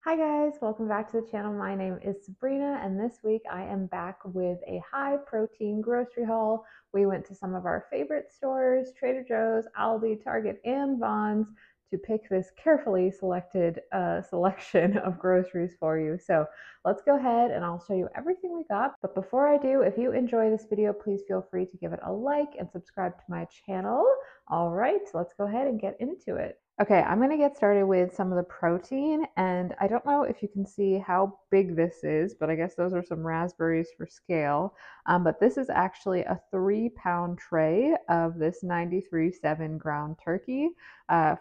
Hi guys, welcome back to the channel. My name is Sabrina and this week I am back with a high protein grocery haul. We went to some of our favorite stores, Trader Joe's, Aldi, Target, and Vons to pick this carefully selected selection of groceries for you. So let's go ahead and I'll show you everything we got. But before I do, if you enjoy this video, please feel free to give it a like and subscribe to my channel. All right, let's go ahead and get into it. Okay, I'm going to get started with some of the protein, and I don't know if you can see how big this is, but I guess those are some raspberries for scale. But this is actually a 3-pound tray of this 93.7 ground turkey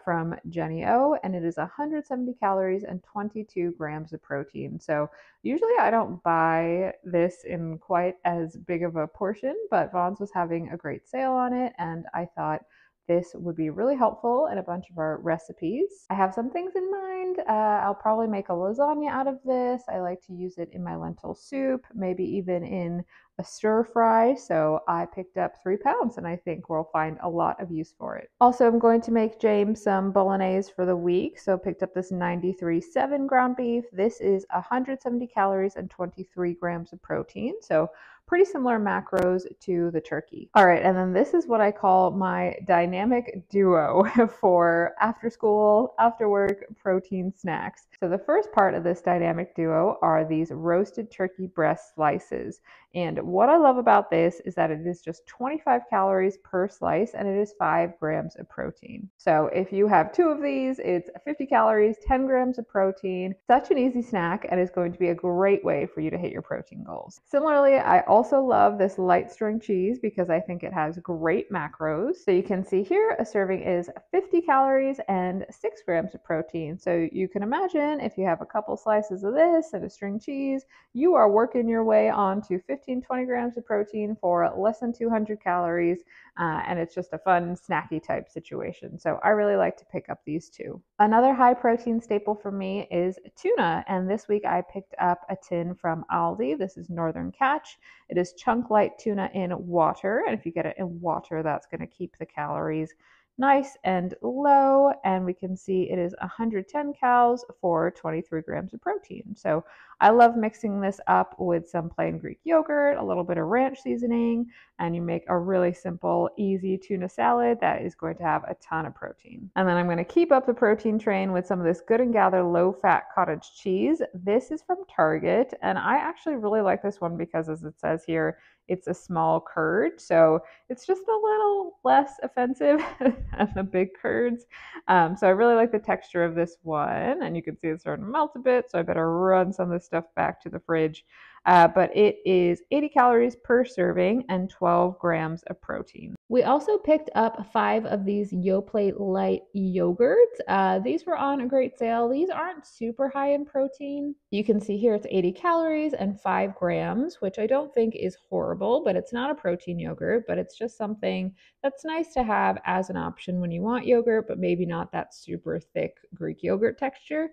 from Jenny O, and it is 170 calories and 22 grams of protein. So usually I don't buy this in quite as big of a portion, but Vons was having a great sale on it, and I thought this would be really helpful in a bunch of our recipes. I have some things in mind. I'll probably make a lasagna out of this. I like to use it in my lentil soup, maybe even in a stir fry. So I picked up 3 pounds and I think we'll find a lot of use for it. Also, I'm going to make James some bolognese for the week. So picked up this 93.7 ground beef. This is 170 calories and 23 grams of protein. So pretty similar macros to the turkey. All right, and then this is what I call my dynamic duo for after school, after work protein snacks. So the first part of this dynamic duo are these roasted turkey breast slices. And what I love about this is that it is just 25 calories per slice and it is 5 grams of protein. So if you have 2 of these, it's 50 calories, 10 grams of protein. Such an easy snack and is going to be a great way for you to hit your protein goals. Similarly, I also love this light string cheese because I think it has great macros. So you can see here a serving is 50 calories and 6 grams of protein. So you can imagine if you have a couple slices of this and a string cheese, you are working your way on to 15-20 grams of protein for less than 200 calories. And it's just a fun snacky type situation. So I really like to pick up these two. Another high protein staple for me is tuna. And this week I picked up a tin from Aldi. This is Northern Catch. It is chunk light tuna in water. And if you get it in water, that's going to keep the calories nice and low, and we can see it is 110 calories for 23 grams of protein. So I love mixing this up with some plain Greek yogurt, a little bit of ranch seasoning, and you make a really simple, easy tuna salad that is going to have a ton of protein. And then I'm going to keep up the protein train with some of this Good & Gather low-fat cottage cheese. This is from Target, and I actually really like this one because, as it says here, it's a small curd, so it's just a little less offensive than the big curds. So I really like the texture of this one, and you can see it's starting to melt a bit, so I better run some of this stuff back to the fridge. But it is 80 calories per serving and 12 grams of protein. We also picked up 5 of these Yoplait Light yogurts. These were on a great sale. These aren't super high in protein. You can see here it's 80 calories and 5 grams, which I don't think is horrible, but it's not a protein yogurt, but it's just something that's nice to have as an option when you want yogurt, but maybe not that super thick Greek yogurt texture.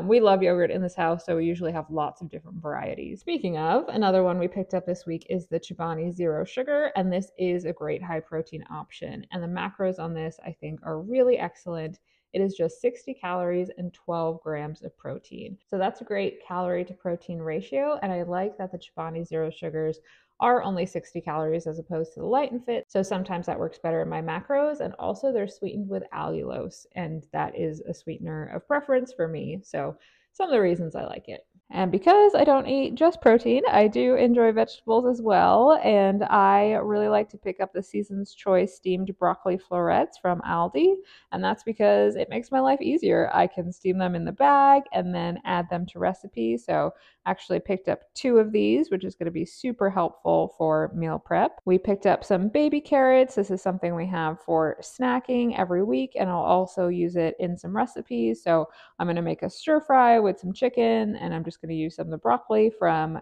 We love yogurt in this house, so we usually have lots of different varieties. Speaking of, another one we picked up this week is the Chobani Zero Sugar, and this is a great high protein option. And the macros on this, I think, are really excellent. It is just 60 calories and 12 grams of protein. So that's a great calorie to protein ratio, and I like that the Chobani Zero Sugars are only 60 calories as opposed to the Light and Fit. So sometimes that works better in my macros, and also they're sweetened with allulose, and that is a sweetener of preference for me. So some of the reasons I like it. And because I don't eat just protein, I do enjoy vegetables as well. And I really like to pick up the Season's Choice steamed broccoli florets from Aldi. And that's because it makes my life easier. I can steam them in the bag and then add them to recipes. So actually picked up 2 of these, which is going to be super helpful for meal prep. We picked up some baby carrots. This is something we have for snacking every week, and I'll also use it in some recipes. So I'm going to make a stir fry with some chicken, and I'm just going to use some of the broccoli from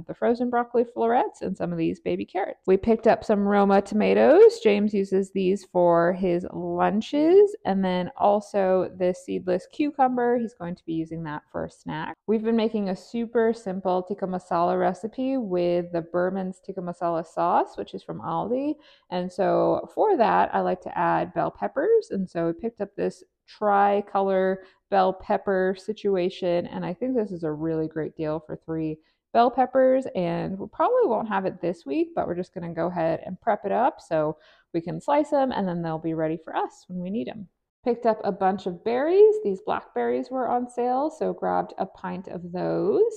the frozen broccoli florets and some of these baby carrots. We picked up some Roma tomatoes. James uses these for his lunches, and then also this seedless cucumber. He's going to be using that for a snack. We've been making a super simple tikka masala recipe with the Berman's tikka masala sauce, which is from Aldi. And so for that, I like to add bell peppers. And so we picked up this tri-color bell pepper situation. And I think this is a really great deal for 3 bell peppers. And we probably won't have it this week, but we're just going to go ahead and prep it up so we can slice them and then they'll be ready for us when we need them. Picked up a bunch of berries. These blackberries were on sale, so grabbed a pint of those.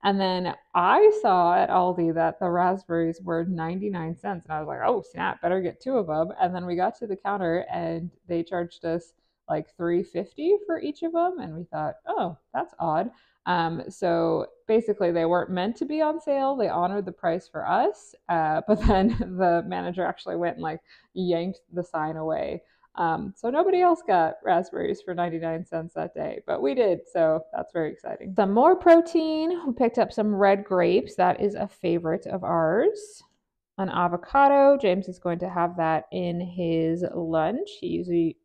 And then I saw at Aldi that the raspberries were 99 cents. And I was like, oh, snap, better get 2 of them. And then we got to the counter and they charged us like $3.50 for each of them. And we thought, oh, that's odd. So basically they weren't meant to be on sale. They honored the price for us. But then the manager actually went and like yanked the sign away. So nobody else got raspberries for 99 cents that day, but we did, so that's very exciting. Some more protein. We picked up some red grapes. That is a favorite of ours. An avocado. James is going to have that in his lunch. He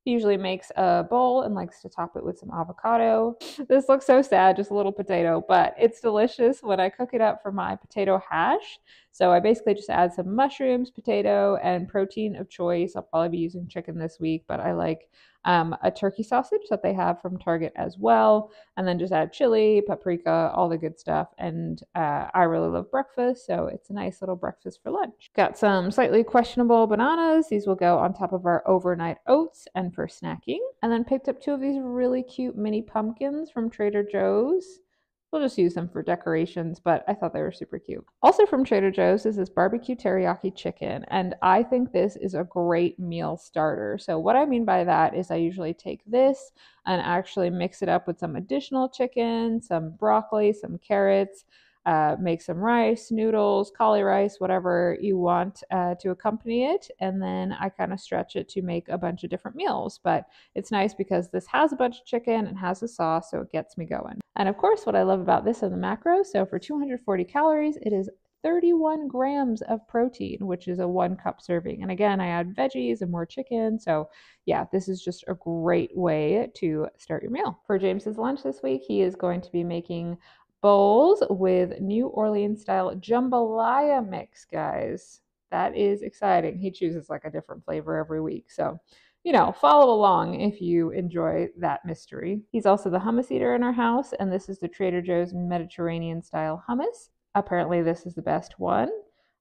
usually makes a bowl and likes to top it with some avocado. This looks so sad, just a little potato, but it's delicious when I cook it up for my potato hash. So I basically just add some mushrooms, potato, and protein of choice. I'll probably be using chicken this week, but I like a turkey sausage that they have from Target as well. And then just add chili, paprika, all the good stuff. And I really love breakfast, so it's a nice little breakfast for lunch. Got some slightly questionable bananas. These will go on top of our overnight oats and for snacking. And then picked up 2 of these really cute mini pumpkins from Trader Joe's. We'll just use them for decorations, but I thought they were super cute. Also from Trader Joe's is this barbecue teriyaki chicken, and I think this is a great meal starter. So what I mean by that is I usually take this and actually mix it up with some additional chicken, some broccoli, some carrots, make some rice, noodles, cauli rice, whatever you want to accompany it. And then I kind of stretch it to make a bunch of different meals. But it's nice because this has a bunch of chicken and has a sauce, so it gets me going. And of course, what I love about this are the macros. So for 240 calories, it is 31 grams of protein, which is a 1 cup serving. And again, I add veggies and more chicken. So yeah, this is just a great way to start your meal. For James's lunch this week, he is going to be making bowls with New Orleans style jambalaya mix, guys. That is exciting. He chooses like a different flavor every week. So, you know, follow along if you enjoy that mystery. He's also the hummus eater in our house, and this is the Trader Joe's Mediterranean style hummus. Apparently this is the best one.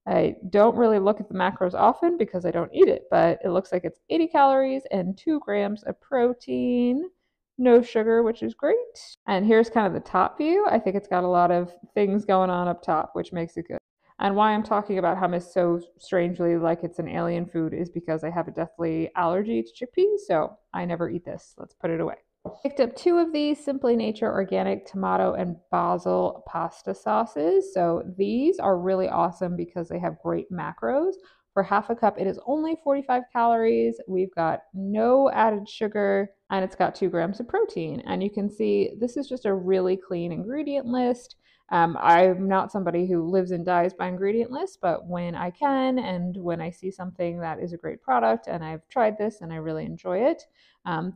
I don't really look at the macros often because I don't eat it, but it looks like it's 80 calories and 2 grams of protein. No sugar, which is great. And here's kind of the top view. I think it's got a lot of things going on up top, which makes it good. And why I'm talking about hummus so strangely like it's an alien food is because I have a deathly allergy to chickpeas, so I never eat this. Let's put it away. Picked up 2 of these Simply Nature organic tomato and basil pasta sauces. So these are really awesome because they have great macros. For half a cup, it is only 45 calories. We've got no added sugar, and it's got 2 grams of protein. And you can see this is just a really clean ingredient list. I'm not somebody who lives and dies by ingredient lists, but when I can and when I see something that is a great product and I've tried this and I really enjoy it,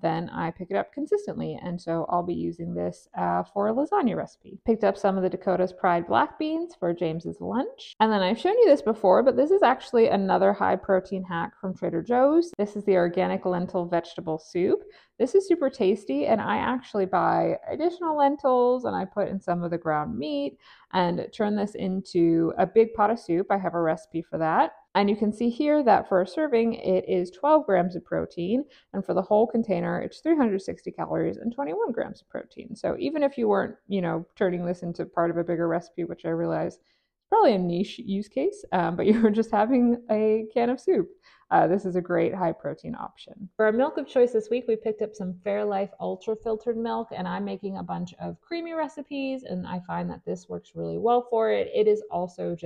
then I pick it up consistently. And so I'll be using this for a lasagna recipe. Picked up some of the Dakota's Pride black beans for James's lunch. And then I've shown you this before, but this is actually another high protein hack from Trader Joe's. This is the organic lentil vegetable soup. This is super tasty, and I actually buy additional lentils and I put in some of the ground meat and turn this into a big pot of soup. I have a recipe for that. And you can see here that for a serving, it is 12 grams of protein. And for the whole container, it's 360 calories and 21 grams of protein. So even if you weren't, turning this into part of a bigger recipe, which I realize is probably a niche use case, but you were just having a can of soup, this is a great high protein option. For our milk of choice this week, we picked up some Fairlife ultra filtered milk, and I'm making a bunch of creamy recipes, and I find that this works really well for it. It is also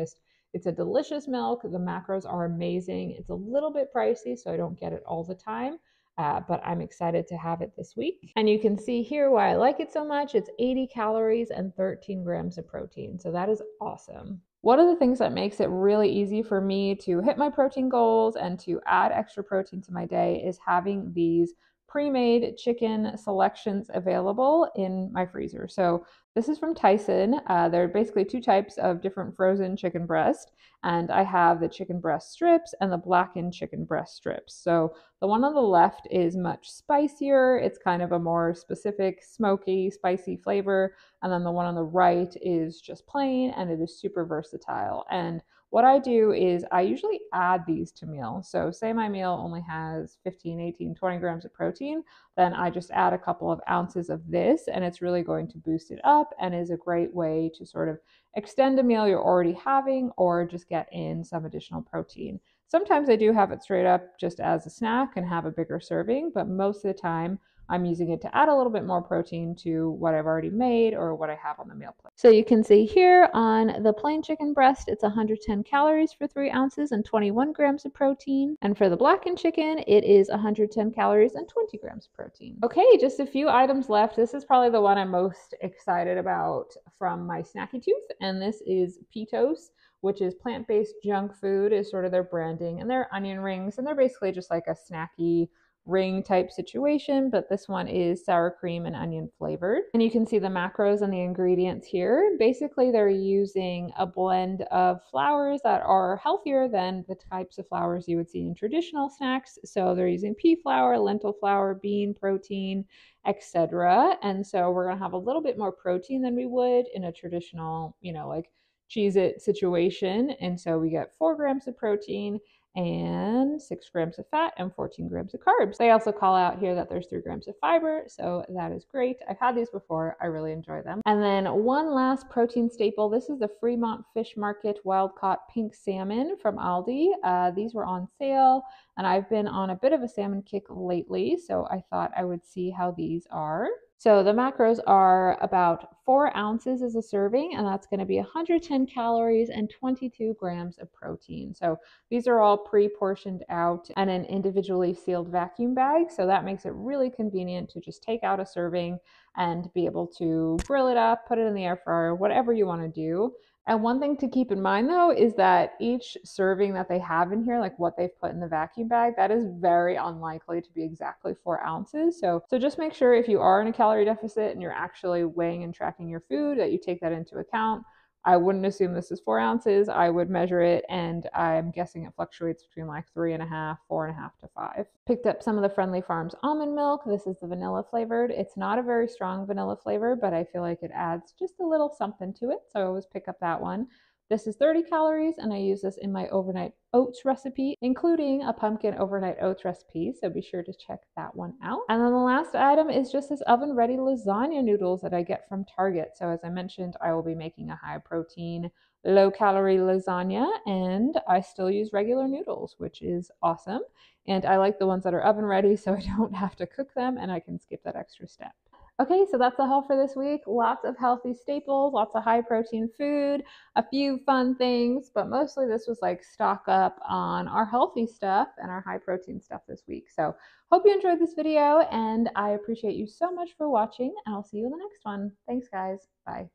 it's a delicious milk. The macros are amazing. It's a little bit pricey, so I don't get it all the time, but I'm excited to have it this week. And you can see here why I like it so much. It's 80 calories and 13 grams of protein, so that is awesome. One of the things that makes it really easy for me to hit my protein goals and to add extra protein to my day is having these pre-made chicken selections available in my freezer. So this is from Tyson. There are basically two types of different frozen chicken breast, and I have the chicken breast strips and the blackened chicken breast strips. So the one on the left is much spicier. It's kind of a more specific, smoky, spicy flavor. And then the one on the right is just plain, and it is super versatile. And what I do is I usually add these to meals. So say my meal only has 15, 18, 20 grams of protein, then I just add a couple of ounces of this, and it's really going to boost it up and is a great way to sort of extend a meal you're already having or just get in some additional protein. Sometimes I do have it straight up just as a snack and have a bigger serving, but most of the time I'm using it to add a little bit more protein to what I've already made or what I have on the meal plate. So you can see here on the plain chicken breast, it's 110 calories for 3 ounces and 21 grams of protein. And for the blackened chicken, it is 110 calories and 20 grams of protein. Okay, just a few items left. This is probably the one I'm most excited about from my snacky tooth, and this is Pitos, which is plant-based junk food, is sort of their branding, and they're onion rings, and they're basically just like a snacky ring type situation, but this one is sour cream and onion flavored. And you can see the macros and the ingredients here. Basically, they're using a blend of flours that are healthier than the types of flours you would see in traditional snacks. So they're using pea flour, lentil flour, bean protein, etc. And so we're going to have a little bit more protein than we would in a traditional, like Cheez-It situation. And so we get 4 grams of protein and 6 grams of fat and 14 grams of carbs. They also call out here that there's 3 grams of fiber, so that is great. I've had these before. I really enjoy them. And then one last protein staple. This is the Fremont Fish Market Wild Caught Pink Salmon from Aldi. These were on sale, and I've been on a bit of a salmon kick lately, so I thought I would see how these are. So the macros are about 4 ounces as a serving, and that's going to be 110 calories and 22 grams of protein. So these are all pre-portioned out in an individually sealed vacuum bag. So that makes it really convenient to just take out a serving and be able to grill it up, put it in the air fryer, whatever you want to do. And one thing to keep in mind though is that each serving that they have in here, like what they've put in the vacuum bag, that is very unlikely to be exactly 4 ounces. So just make sure if you are in a calorie deficit and you're actually weighing and tracking your food that you take that into account. I wouldn't assume this is 4 ounces. I would measure it, and I'm guessing it fluctuates between like 3.5, 4.5 to 5. Picked up some of the Friendly Farms almond milk. This is the vanilla flavored. It's not a very strong vanilla flavor, but I feel like it adds just a little something to it. So I always pick up that one. This is 30 calories, and I use this in my overnight oats recipe, including a pumpkin overnight oats recipe, so be sure to check that one out. And then the last item is just this oven-ready lasagna noodles that I get from Target. So as I mentioned, I will be making a high-protein, low-calorie lasagna, and I still use regular noodles, which is awesome. And I like the ones that are oven-ready, so I don't have to cook them, and I can skip that extra step. Okay, so that's the haul for this week. Lots of healthy staples, lots of high protein food, a few fun things, but mostly this was like stock up on our healthy stuff and our high protein stuff this week. So hope you enjoyed this video, and I appreciate you so much for watching, and I'll see you in the next one. Thanks guys, bye.